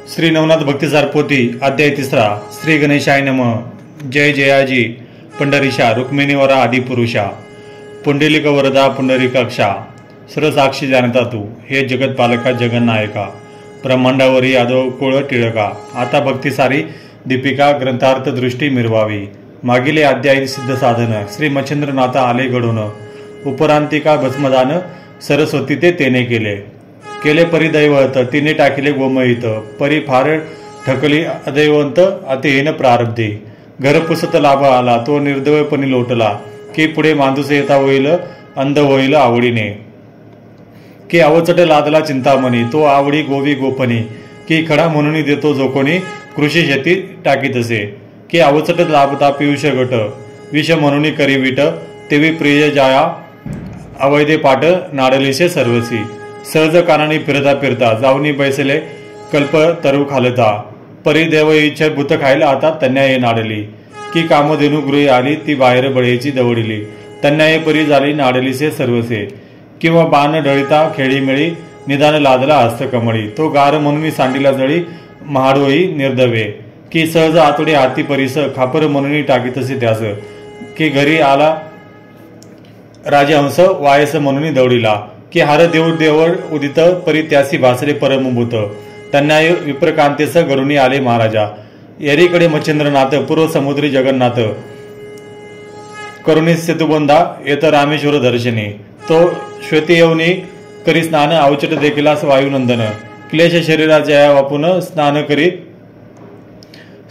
श्री नवनाथ भक्तिसार पोथी अध्याय 3 श्री गणेशाय नमः। जय जयाजी पंढरीशा रुक्मिणीवरा आदिपुरुषा पुंडलिक वरदा पुंडरीकाक्षा सर्वसाक्षी जाणता तू हे जगतपालका जगन्नायका ब्रह्मांडावरी यादव कुळ टिळका आता भक्तिसारी दीपिका ग्रंथार्थ दृष्टी मिरवावी। मागिले अध्यायी सिद्ध साधन श्री मच्छिंद्रनाथ आले घडून उपरांतिका भस्मदान सरस्वती ते तेने केले परिदैवत तिने टाकिले गोमयित परी फार ठकली अदैवंत अतिहीन प्रारब्धी घर पुसत लाभ आला तो निर्दयपणी लोटला की पुढे मांदूसे येता होईल अंध होईल आवडीने की अवचट लादला चिंतामणी तो आवडी गोवी गोपनी की खडा म्हणून देतो जो कोणी कृषी शेती टाकीत असे की अवचट लाभता पियुष गट विष म्हणून करी विट तेवी प्रिय जाया अवैधे पाट नाडलीसे सर्वसी सहज कानाने फिरता फिरता जाऊनी बैसले कल्प तरु खालता परी देव इच्छा भूत खायला आता तन्याय नाडली की कामधेनु गृही आली ती बाहेर बळेची दवडिली तन्याय परी झाली नाडलीसे सर्वसे किंवा बाण ढळिता खेळीमेळी निदान लादला हस्तकमळी तो गार म्हणून सांडीला जळी महाडोई निर्दवे की सहज आतोडे हाती परीस खापर म्हणून टाकीतसे त्यास की घरी आला राजहंस वायस म्हणून दौडिला की हार देऊळ देवळ उदित परी त्यासी भासले परमभूत तन्याय विप्रकांतेस घडून आले महाराजा येरीकडे मच्छिंद्रनाथ पूर्व समुद्री जगन्नाथ करुणी सेतुबंधा येत रामेश्वर दर्शनी तो श्वेती येऊनी करी स्नान अवचट देखिलास वायुनंदन क्लेश शरीरा जया वापून स्नान करी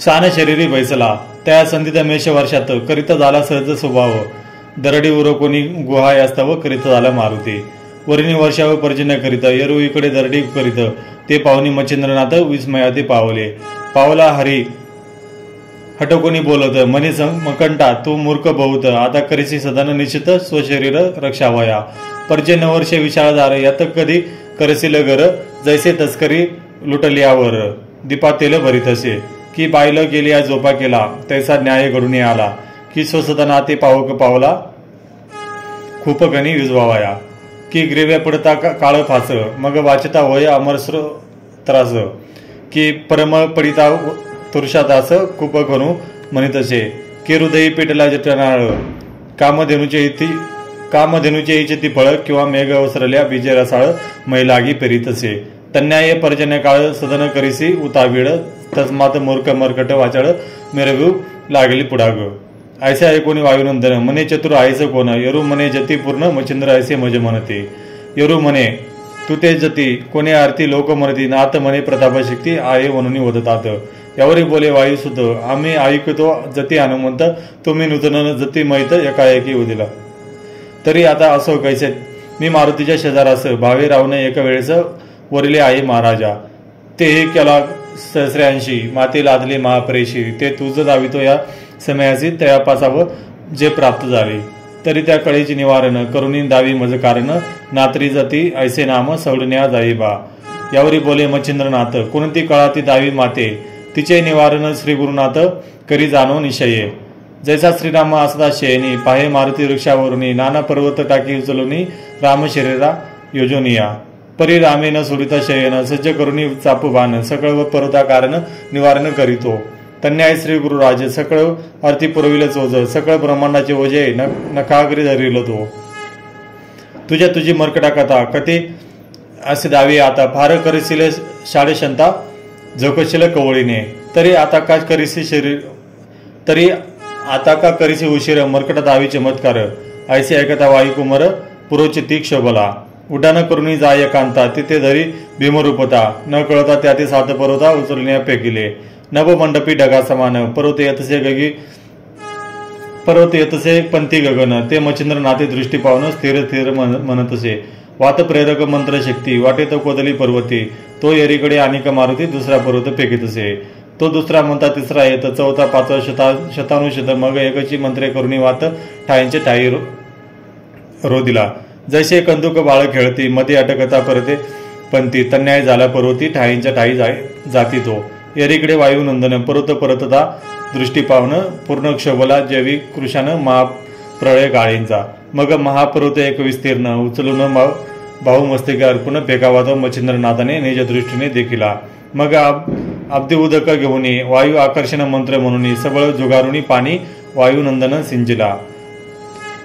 सान शरीरी बैसला त्या संधित मेष वर्षात करीत झाला सहज स्वभाव दरडी उरकोनी गुहा यास्तव करीत झाला मारुती वरिणी वर्षावर पर्जन्य करीत येरू इकडे दरडी करीत ते पाहुणी मच्छिंद्रनाथ विस्मयाते पावले पावला हरी हटकोनी बोलत मनी मकंटा तू मूर्ख बहुत आता करीसी सदान निश्चित स्वशरीर रक्षावया पर्जन्य वर्ष विशाळदार यात कधी करसील घर जैसे तस्करी लुटल्यावर दीपा तेल भरीत असे की बाईल गेली या झोपा केला तैसा न्याय घडून आला की स्वसदना ते पावक पावला खूप गणी विजवावया की ग्रेव्या पडता काळ फास मग वाचता होय अमरस्र त्रास की परम पडिता तुरशादास खूप करू म्हणतसे की हृदयी पेटला जटनाळ कामधेनुचे इच्छिती फळ किंवा मेघ ओसरल्या बीजे रसाळ मैलागी पेरीतसे तन्याय पर्जन्य काळ सदन करीसी उतावीळ तस्मात मूर्ख मरकट वाचाळ मिरवू लागली पुढाग ऐसे ऐकोनी वायुनंदन मने चतुर आयस कोण यरु मने जती पूर्ण मच्छिंद्र ऐसे मज म्हणते यरु मने तू ते जती कोणी आरती लोक म्हणती नाथ मने प्रताप शक्ती आहे म्हणून वदतात यावरी बोले वायुसुत आम्ही ऐकतो जती हनुमंत तुम्ही नूतन जती मैत एकाएकी उदिला तरी आता असो कैसे मी मारुतीच्या शेजारास भावे राहून एका वेळेस वरिले आहे महाराजा ते हे केला सहस्र्यांशी माते लादले महापरेशी ते तुझ दावितो या समयासी तयापासावं जे प्राप्त झाले तरी त्या कळेची निवारण करुणी दावी मज कारण नात्री जाती ऐसे नाम सवडण्या जाई बा यावरी बोले मच्छिंद्रनाथ कोणती कळा ती दावी माते तिचे निवारण श्री गुरुनाथ करी जाणो निश्चये जैसा श्रीराम असदा शयनी पाहे मारुती वृक्षावरुनी नाना पर्वत टाकी उचलुनी राम शरीरा योजनिया परी रामे न सोडिता शयन सज्ज करुणी चापू बाण सकळ व पर्वता कारण निवारण करीतो तन्याय श्री गुरुराज सकळ अर्थी पुरविले चोज सकळ ब्रह्मांडाचे ओझे नखागरी धरिल तो तुझी मर्कटा कथा कथे असे दावी आता फार करीसील शाळेशंता झोकशील कवळीने तरी आता का करीसी शरीर तरी आता का करीसी उशीर मर्कटा दावी चमत्कार ऐसे ऐकता वायुकुमार पुरोची तीक्ष बोला उड्डाण करुणी जाय एकांता तिथे धरी भीमरूपता न कळता त्या ते सात पर्वता उचलण्या पेकिले नवमंडपी ढगा समान पर्वत येतसे पंथी गगन ते मच्छिंद्रनाथे दृष्टी पाहून स्थिर स्थिर म्हणतसे वात प्रेरक मंत्र शक्ती वाटेत कोदली पर्वती तो येरीकडे अनेक मारुती दुसरा पर्वत फेकीतसे तो दुसरा म्हणता तिसरा येत चौथा पाचवा शतानुशत मग एकची मंत्रे करुणी वात ठाईंचे ठाई रोदिला जैसे कंदुक बाळ खेळती मध्ये अटकता परते पंथी तन्याय झाला पर्वती ठाईंच्या ठाई जाती तो येरीकडे वायुनंदन पर्वत परतता दृष्टी पाहून पूर्ण क्षोभला जैविक कृशानं महाप्रळय गाळींचा मग महापर्वत एक विस्तीर्ण उचलून भाऊ मस्तिका अर्पण फेकावा तो मच्छिंद्रनाथाने निज दृष्टीने देखिला मग अब्दी उदक घेऊन वायू आकर्षण मंत्र म्हणून सबळ जुगारुनी पाणी वायुनंदन सिंचिला।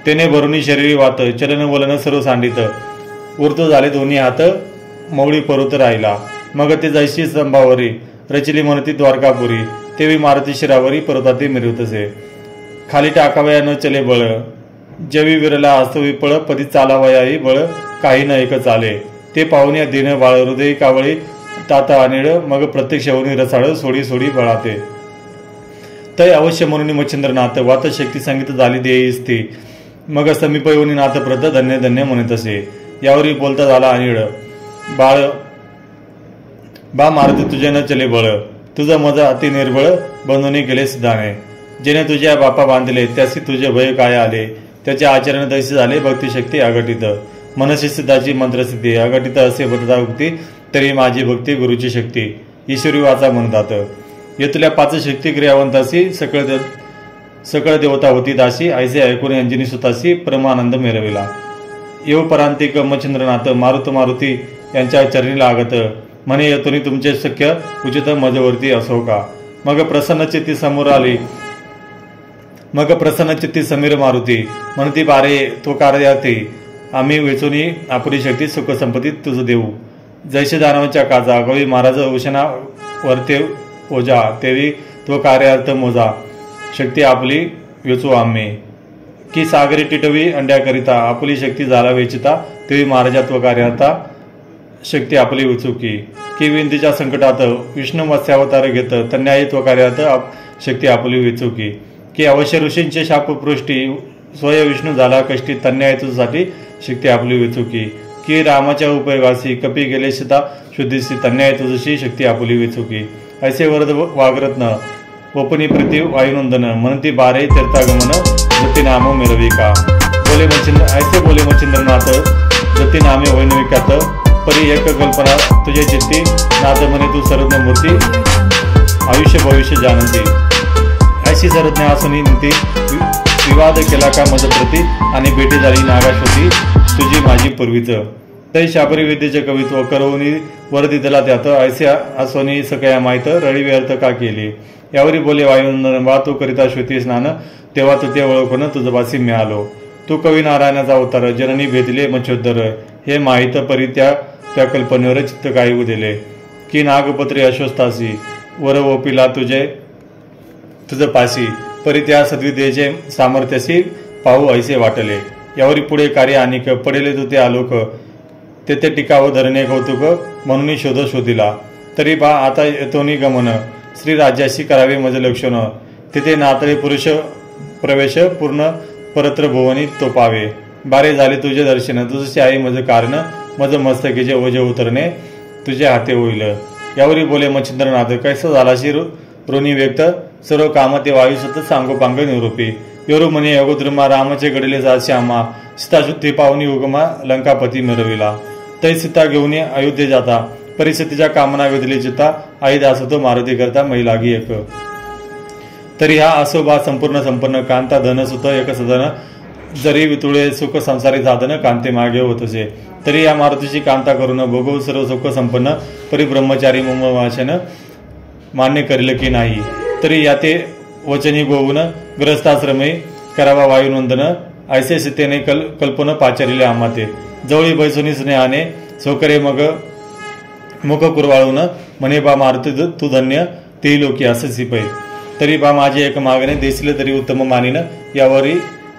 तेने भरुनी शरीरी वात चलन वलन सर्व सांडित उरतो झाले दोन्ही हात मवळी परुत राहिला। मग ते जैशी स्तंभावरी रचिली म्हणती द्वारकापुरी तेवी मारुती शिरावरी पर्वताती मिरवतसे। खाली टाकावया न चले बळ जवी विरला असतो विपळ पदी चालावयाही बळ काही न एक चाले। ते पाहुण्या दिन बाळ हृदय कावळी तात अनिळ मग प्रत्यक्ष होऊन रसाळ सोडी सोडी बळाते। तय अवश्य म्हणून मच्छिंद्रनाथ वात शक्ती संगीत झाली देईस ती मग समीप येऊन नाथ प्रत धन्य धन्य म्हणत असे। यावरी बोलता झाला अनिळ बाळ बा मारुती तुझे न चले बळ तुझं मज अति निर्बळ बंधुनी केले सिद्धाने। जेणे तुझ्या बापा बांधले त्यासी तुझे भय काय आले त्याचे आचरण दैसे झाले भक्ती शक्ती अघटित। मनसी सिद्धाची मंत्रसिद्धी अघटित असे बदता उक्ती तरी माझी भक्ती गुरुची शक्ती ईश्वरी वाचा म्हणतात। येथल्या 5 शक्ती क्रियावंतासी सकळ देवता होती दासी ऐसे ऐकून अंजनी सुतासी परमानंद मिळविला। येऊ परांतिक मच्छिंद्रनाथ मारुती यांच्या चरणी लागत म्हणे येतून तुमचे सख्य उचित मजवरती असो का। मग प्रसन्न चित्ती समीर मारुती म्हणती बारे तो कार्यार्थी आम्ही वेचूनी आपुरी शक्ती सुख संपत्ती तुझ देऊ। जैसे दानवांच्या काजा कवी महाराज उशना वरते ओजा तेवी तो कार्यार्थ मोजा शक्ती आपली वेचू आम्ही। की सागरी टिटवी अंड्याकरिता आपली शक्ती झाला वेचिता तेवी महाराजात्व कार्यार्था शक्ती आपली उचुकी। की विंदीच्या संकटात विष्णू मत्स्यावतार घेत तन्यायत्व कार्यार्थ शक्ती आपली वेचुकी। की अवश्य ऋषींचे शापपृष्टी स्वय विष्णू झाला कष्टी तन्यायत्वासाठी शक्ती आपली वेचुकी। की रामाच्या उपयोगासी कपी गेले सीता शुद्धीसी तन्यायत्वाची शक्ती आपली वेचुकी। ऐसे वरद वागरत्न ओपनी प्रति वायुनंदन म्हणती बारे तीर्थागमन जती नाम मिरविका। ऐसे बोले मच्छिंद्रनाथ जती नामे वैनविकात परी एक कल्पना तुझे चित्ती नाथ म्हणे तू सर्वज्ञ मूर्ती आयुष्य भविष्य जानती। ऐशी सर्वज्ञ असूनही नीती विवाद केला का मजप्रती आणि भेटी झाली नागाश्वती तुझी माझी पूर्वीच। तै शाबरी विद्येचे कवित्व करवून वर दिला त्यात ऐसे असोनी सकया माहीत रळी व्यर्थ का केली। यावरी बोले वायुनंदन वा तू करिता श्रुती स्नान तेव्हा तू ते ओळखून तुझपासी मिळालो। तू कवी नारायणाचा अवतार जननी भेदले मच्छोद्धर हे माहीत परी त्या कल्पनेवर चित्त काही दिले। की नागपत्री अश्वस्तासी वर ओपिला तुझ पासी परी त्या सद्विद्येचे सामर्थ्यासी पाहू ऐसे वाटले। यावरी पुढे कार्य अनेक पडेले तू ते आलोक तेथे टिकाव धरणे कौतुक म्हणून शोधिला। तरी बा आता येतोनी गमन श्री राज्याशी करावे मज लक्षण तिथे नातळे पुरुष प्रवेश पूर्ण परत्र भुवनी तो पावे। बारे झाले तुझे दर्शन तुझशी आई मज कारण मज मस्तकीचे ओझे उतरणे तुझे हाते होईल। यावरी बोले मच्छिंद्रनाथ कैसा झालाशी ऋणी व्यक्त सर्व काम ते वायू सतत सांगोपांग निरूपी। योरू म्हणे योगोद्रमा रामाचे घडले जात आम्हा सीताशुद्धी पाहुनी उगमा लंकापती मिरविला। तै सीता घेऊन अयोध्ये जाता परिस्थितीच्या कामना वेधली चिता आई दासतो मारुती करता मैलागी एक। तरी हा असोबा संपूर्ण कांता धन सुत एक सदन जरी वितुळे सुख संसारी साधन कांते मागे होतसे। तरी या मारुतीची कांता करून भोगव सर्व सुख संपन्न परी ब्रह्मचारी मम वाचन मान्य करेल की नाही। तरी याते वचनी गोवून ग्रस्ताश्रमे करावा वायुनंदन ऐसे सीतेने कल्पन पाचारिले आम्हाते। जवळी बैसुनी स्नेहाने सोकरे मग मुख कुरवाळून म्हणे बा मारुती तू धन्य ती लोकी असे पै। तरी बा माझे एक मागणे देशील तरी उत्तम मानिन यावरी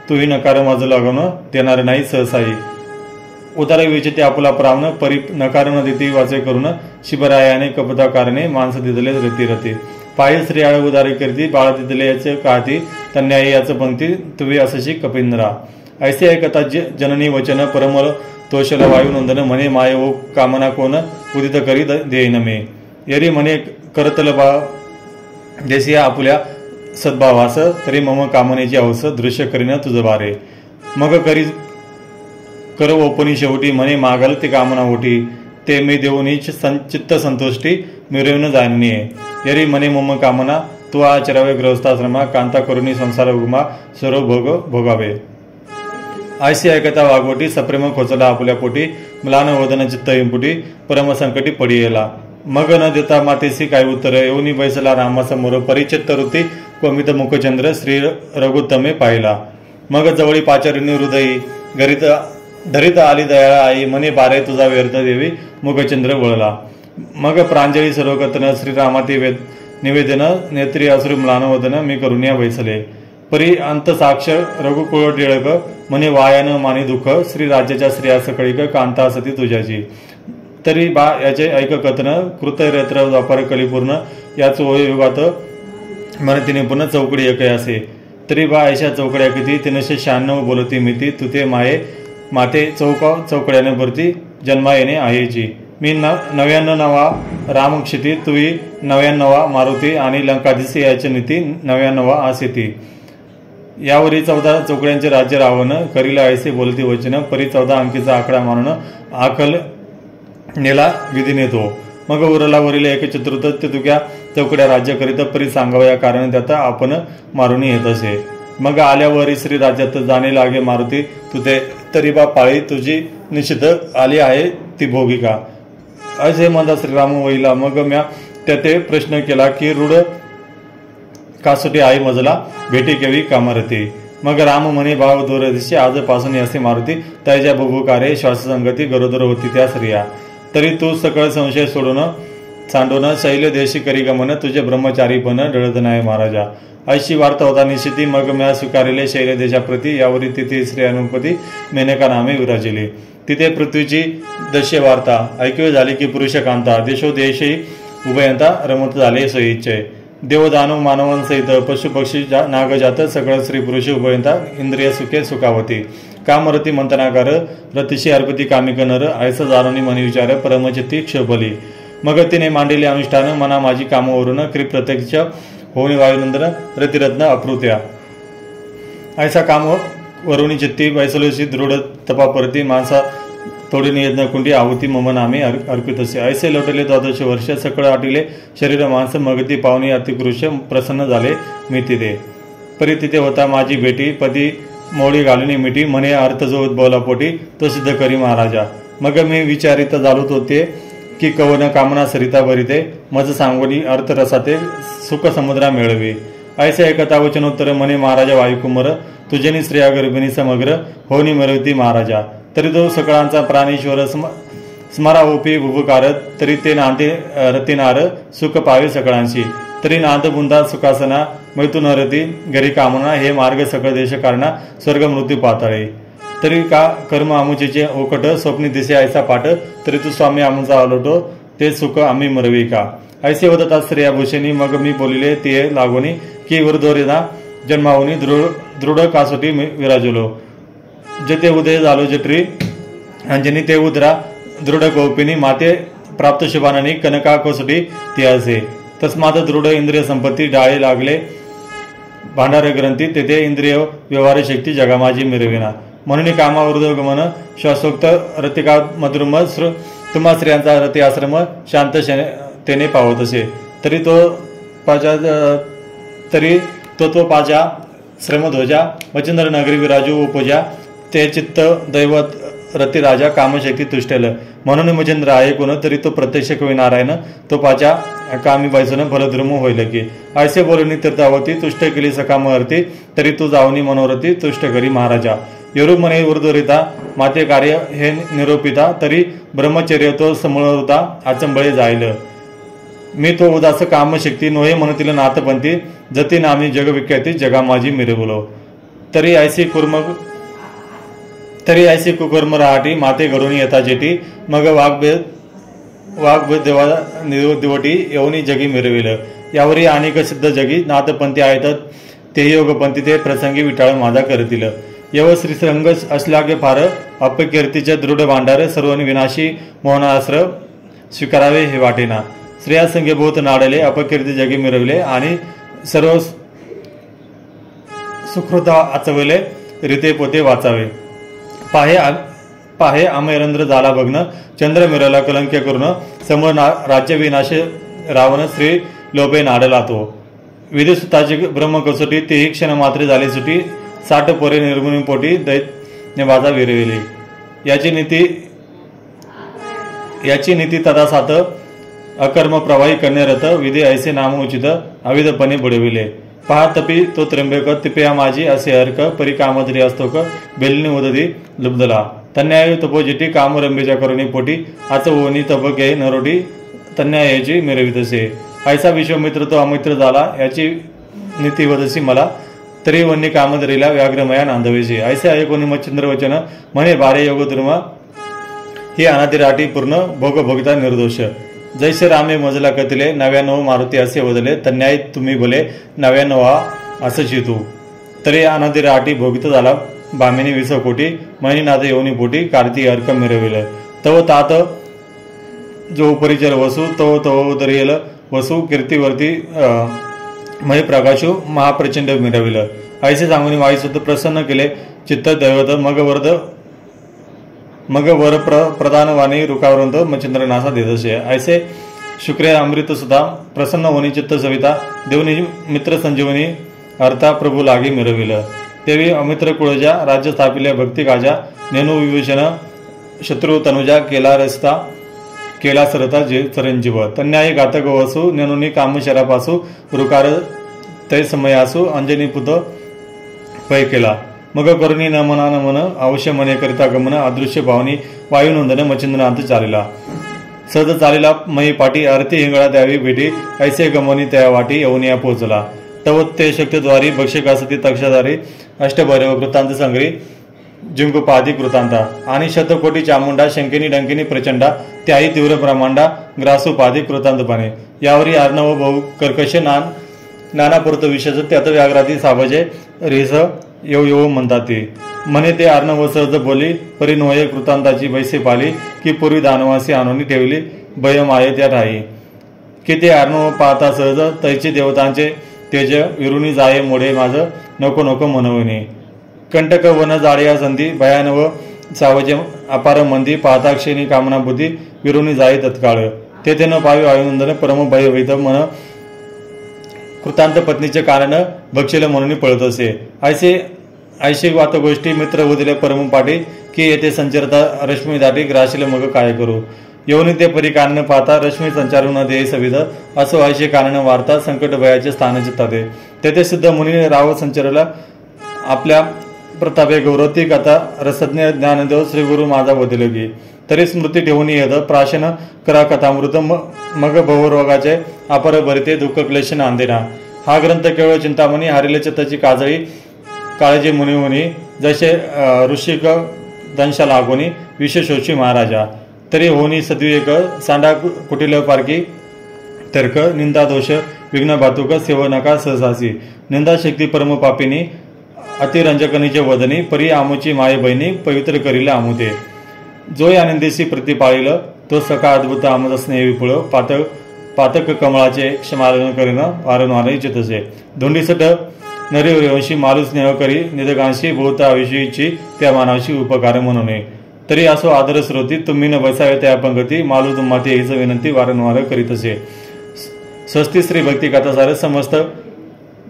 तूही नकार माझं लागवण देणार नाही सहसाई। उदार विचिते आपुला प्रावण परी नकार न देती वाचे करून शिवरायाने कपदा कारणे माणस दिदले रती पायी स्त्रियाळ उदारी करती बाळ दिदले याचे काती तन्यायी याच पंक्ती तुवे असशी कपिंद्रा। ऐसे ऐकता जननी वचन परमल तोषल वायुनंदन म्हणे माय ओ कामना कोण उदित करी देईन मे। यरी म्हणे करतल बा देसिया आपुल्या सद्भावास तरी मम कामनेची हौस दृश्य करीन तुझ बारे। मग करी कर ओपनी शेवटी म्हणे मागल ते कामना ओटी ते मी देऊनी चित्त संतुष्टी मिरवून जाणणे। यरी म्हणे मम कामना तू आचरावे गृहस्थाश्रमा कांता करुणी संसार उगमा सर्व भोगावे। ऐशी ऐकता वाघवटी सप्रेम खोचला आपुल्या पोटी म्लान वदन चित्त इंपुटी परम संकटी पडियेला। मग न देता मातेसी काय उत्तर येऊनी बैसला रामासमोर परिचित ऋती कोमित मुखचंद्र श्री रघुत्तमे पाहिला. मग जवळी पाचारिणी हृदयी घरीत धरित आली दयाळा आई म्हणे बारे तुझा व्यर्थ देवी मुखचंद्र वळला. मग प्रांजली सर्वकथन श्रीरामाती निवेदन नेत्री असुर म्लानवदन मी करुण्या बैसले. परी अंत साक्ष रघुकुळ टिळक म्हणे वायान मानी दुःख श्री राज्याच्या स्त्रिया सकळीक कांता सती तुझ्याची. तरी बा याचे ऐक कथन कृतरेत्र द्वापर कलिपूर्ण याच युगात म्हणतीने पुन्हा चौकडी एक असे. तरी बा ऐशा चौकड्या किती 396 बोलती मिती तुते माये माते चौकड्याने भरती जन्मा येणे आहेची. मी 99 रामक्षिती तुई 99 मारुती आणि लंकादिसी याची नीती 99 आसेती. यावरी 14 चौकड्यांचे राज्य रावण करीला ऐसे बोलती वचन परी 14 अंकीचा आकडा मानून आकल नेला विधी नेतो. मग उरला वरील एक चतुर्थ ते तुक्या चौकड्या राज्य करीत परी सांगावया कारण त्यात आपण मारून येत असे. मग आल्यावरी श्री राज्यात जाणे लागे मारुती तुझे तरी बा पाळी तुझी निश्चित आली आहे ती भोगिका असे म्हणता श्रीराम वैला. मग म्या त्याते प्रश्न केला की रूढ कासोटी आई मजला भेटी केवी कामारती. मग राम म्हणे भाव दूरदिशी आजपासून असे मारुती त्याच्या भुभुकारे श्वाससंगती गरोदर होती त्या स्त्रिया. तरी तू सकळ संशय सोडून सांडून शैल देशी करी गमन तुझे ब्रह्मचारीपण डळत नाही महाराजा. अशी वार्ता होता निश्चिती. मग म्या स्वीकारिले शैल देशाप्रती यावरी तिथे श्री अनुपती मेनका नामे विराजिली. तिथे पृथ्वीची दश्य वार्ता ऐकवी झाली की पुरुष कांता देशोदेशी उभयंता रमत झाले सोयीचे. देवदानव मानवांसहित पशुपक्षी नागजात सगळं स्त्री पुरुष उभयंता इंद्रिय सुखे सुखावती. कामरती मंथनाकार रतिशी अर्पती कामिक नर ऐसा जाणून मनी विचार परमचित्ती क्षोभली. मग तिने मांडलेले अनुष्ठान मना माझी कामावरून क्री प्रत्यक्ष होऊन वायुनंदन रतिरत्न अप्रुत्या ऐसा काम वरुणी चित्ती वैसलोशी दृढ तपापरती माणसा थोडी यज्ञ कुंडी आहुती मम नामे अर्पित असे. ऐसे लोटले 12 वर्ष सकळ आटिले शरीर माणस मगती पावनी अतिकृष प्रसन्न झाले मी तिथे. परी तिथे होता माझी भेटी पती मोडी घालून मिठी म्हणे अर्थ जो उद्भवला पोटी तो सिद्ध करी महाराजा. मग मी विचारित झालोत होते की कवन कामना सरिता भरिते मज सांगोनी अर्थ रसाते सुख समुद्रा मिळवी. ऐसे एकता वचनोत्तर म्हणे महाराजा वायुकुमार तुझेनी स्त्रिया गर्भिणी समग्र होनी मिळवती महाराजा. तरी तो सकळांचा प्राणेश्वर स्मराओपी भुभुकार तरी ते नांदे रतिनार सुख पावे सकळांशी. तरी नांद बुंदा सुखासना मैथून रती घरी कामना हे मार्ग सकळ देश कारणा स्वर्ग मृत्यू पाताळे. तरी का कर्म आमुचेचे ओकट स्वप्नी दिसे ऐसा पाठ तरी तू स्वामी आमुचा आलोटो ते सुख आम्ही मरवी का. ऐसे होतात स्त्रिया भूषणी. मग मी बोलिले ते लागोनी की वरदोरीना जन्मावनी दृढ कासोटी विराजलो. जेते उदय झालो जटरी अंजनी ते उदरा दृढ कौपिनी माते प्राप्त शुभानानी कनका कसोटी ती असे. तस्मात दृढ इंद्रिय संपत्ती डाळे लागले भांडार ग्रंथी तेथे इंद्रिय व्यवहार शक्ती जगा माझी मिरविना. म्हणून कामावृगमन श्वासोक्त रतिका मधुरम तुम्हा स्त्रियांचा रती आश्रम शांत तेने पावत असे. तरी तो पाजा श्रमध्वजा वचंद्र नगरी विराजू उपजा ते चित्त दैवत रती राजा कामशक्ती तुष्टेल. म्हणून मजेंद्र आहे कोण तरी तो प्रत्यक्ष कवी नारायण तो पाचा कामी बैसून फलद्रुम होईल की. ऐसे बोलणी तीर्थावती तुष्ट केली सकाम हरती तरी तू जावनी मनोरथी तुष्ट करी महाराजा. यरू म्हणे उर्दोरिता माते कार्य हे निरोपिता तरी ब्रह्मचर्य तो समळता आचंबळे जाईल. मी तो उदास कामशक्ती नोहे म्हणतील नाथपंथी जती नामी जगविख्याती जगा माझी मिरवलो. तरी ऐसी कुकर्म राहाटी माते घडून येता जेटी मग वाघभेद देवा दिवटी येऊनी जगी मिरविल. यावरी अनेक सिद्ध जगी नाथपंथी आहेत ते योगपंथी ते प्रसंगी विटाळ माझा करतील. यव श्रीसंग असल्यागे फार अपकीर्तीचे दृढ भांडार सर्वनी विनाशी मोहनास्त्र स्वीकारावे हे वाटेना. स्त्रिया संघभूत नाडले अपकीर्ती जगी मिरवले आणि सर्व सुकृत आचवले रीते पोते वाचावे. पाहे आमेरंद्र झाला भग्न चंद्र मिरवला कलंक्य करून समोर राज्य विनाशे रावण श्री लोभे नाडला तो. विधिसुताची ब्रह्म कसोटी तेही क्षण मात्र झाली सुटी 60 पोरे निर्गुणी पोटी दैत्य बाजा विरविली. याची नीती तदा सात अकर्म प्रवाही कन्यरथ विधी ऐसे नाम उचित अविधपणे बुडविले. पहा तपी तो त्र्यंबक तिपया माझी असे अर्क परी कामधरी असतोक बेलनी उदधी लुब्धला. तन्याय तपोजिटी कामरंबीच्या करुणी पोटी आच ओनी तपके नरोटी तन्यायाची मिरवितसे. ऐसा विश्वमित्र तो अमित्र झाला याची नीती वदसी मला तरी वन्य कामधरीला व्याघ्रमया नांदवेशी. ऐसे ऐकोनी मच्छिंद्र वचन म्हणे बारे योग दुर्मा ही अनादिराटी पूर्ण भोग भोगता निर्दोष. जैसे रामे मजला कथिले 99 मारुती असे वदले तन्याय तुम्ही भले 99 असं शितू. तरी अनादिराटी भोगित झाला बामिनी 20 कोटी महिनीनाथ येऊनी पोटी कार्ती अर्क मिरविल. तव तात जो परिचर वसू तव तव दरियल वसू कीर्तीवरती मही प्रकाशू महाप्रचंड मिरविल. ऐसे सांगून वायुसुद्ध प्रसन्न केले चित्त दैवत मग वर प्रधानवाणी रुकावरंत मच्छिंद्र नासा देतसे. ऐसे शुक्रे अमृत सुद्धा प्रसन्न होनी चित्त सविता देवनी मित्र संजीवनी अर्था प्रभू लागी मिरविल. तेवी अमित्र कुळजा राज्य स्थापिले भक्ती काजा नेनू विभूषण शत्रु तनुजा केला रस्ता केला सरता जे चरंजीव. तन्यायी घातक वसू नेनुनी काम शरापासू रुकार तै समयासू अंजनी पुत पै केला. मग करुणी न मना न मन अवश्य मने करिता गमन अदृश्य भावनी वायुनंदन मच्छिंद्रनाथ चालिला. सहज चालिला मही पाठी आरती हिंगळा द्यावी भेटी ऐसे गमनी त्या वाटी येऊनिया पोचला. तव ते शक्तिद्वारी भक्षकासती तक्षाधारी अष्टभैरव कृतांत संग्री जिंकुपादी कृतांता आणि शतकोटी चामुंडा शंकिनी डंकिनी प्रचंडा त्याही तीव्र ब्रह्मांडा ग्रासोपादी कृतांतपणे. यावरी अर्णव बहु कर्कश नानापुरत विशेष त्यात व्याघ्राती सावजे रेस येऊ म्हणतात ते म्हणे ते अर्णव सहज बोली परिनोय कृतांताची वैसे पाली की पूर्वी दानवासी आणून ठेवली भयम आहे त्या राही. की ते अर्णव पाहता सहज तैचे देवतांचे तेज विरुणी जाये मोडे माझ नको नको मनवणे. कंटक वन जाळ्या संधी भयानव सावजे अपार मंदी पाहता क्षणी कामना बुद्धी विरुणी जाई तत्काळ. तेथे न पावी वायुनंदन परम भय वैध मन कृतांत पत्नीचे कारण भक्षेल म्हणून पळत असे. ऐशी वात गोष्टी मित्र उदिले परम पाठी की येथे संचरता रश्मी दाटी ग्राशील मग काय करू. येऊन ते परी कारण पाहता रश्मी संचारू न दे सविध असो ऐशी कारण वार्ता संकट भयाचे स्थान चित्ताते. तेथे सिद्ध मुनी राव संचरला आपल्या प्रतापे गौरवती कथा रसज्ञ ज्ञानदेव श्री गुरु माझा वदिलगी. तरी स्मृती ठेवून येत प्राशन करा कथामृत मग भवरोगाचे अपर भरिते दुःख क्लेश नांदेना. हा ग्रंथ केवळ चिंतामणी हरिले चित्ताची काजळी काळजी मुनी मुनी जसे ऋषिक दंशा लागोनी विशेषोची महाराजा. तरी होनी सद्विवेक सांडा कुटिल पारकी तर्क निंदा दोष विघ्न भातुक सेवनका सहसासी निंदा शक्ती परम पापिनी अतिरंजकनीचे वदनी परी आमुची माय बहिणी पवित्र करील आमुते. जो आनंदेशी प्रतिपाळील तो सका अद्भुत आमद स्नेह विपुळ पातक कमळाचे क्षमालन करीन वारंवार इच्छितसे. धोंडीसट नरीवंशी मालू स्नेह करी निदगांशी भोवता विषयीची त्या मानवाशी उपकार म्हणून. तरी असो आदर स्रोती तुम्ही न बसावे त्या पंगती मालू तुम्हाती हीच विनंती वारंवार करीत असे. स्वस्ती श्री भक्ती कथासार समस्त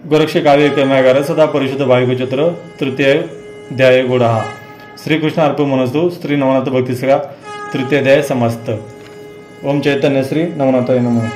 गोरक्ष काव्य कम्यागार सदा परिशुद्ध भाविकचित्र तृतीय अध्याय गोडा. श्रीकृष्ण अर्प मनस्तु. श्री नवनाथ भक्तिसरा तृतीय अध्याय समस्त. ओम चैतन्य श्री नवनाथाय नमः.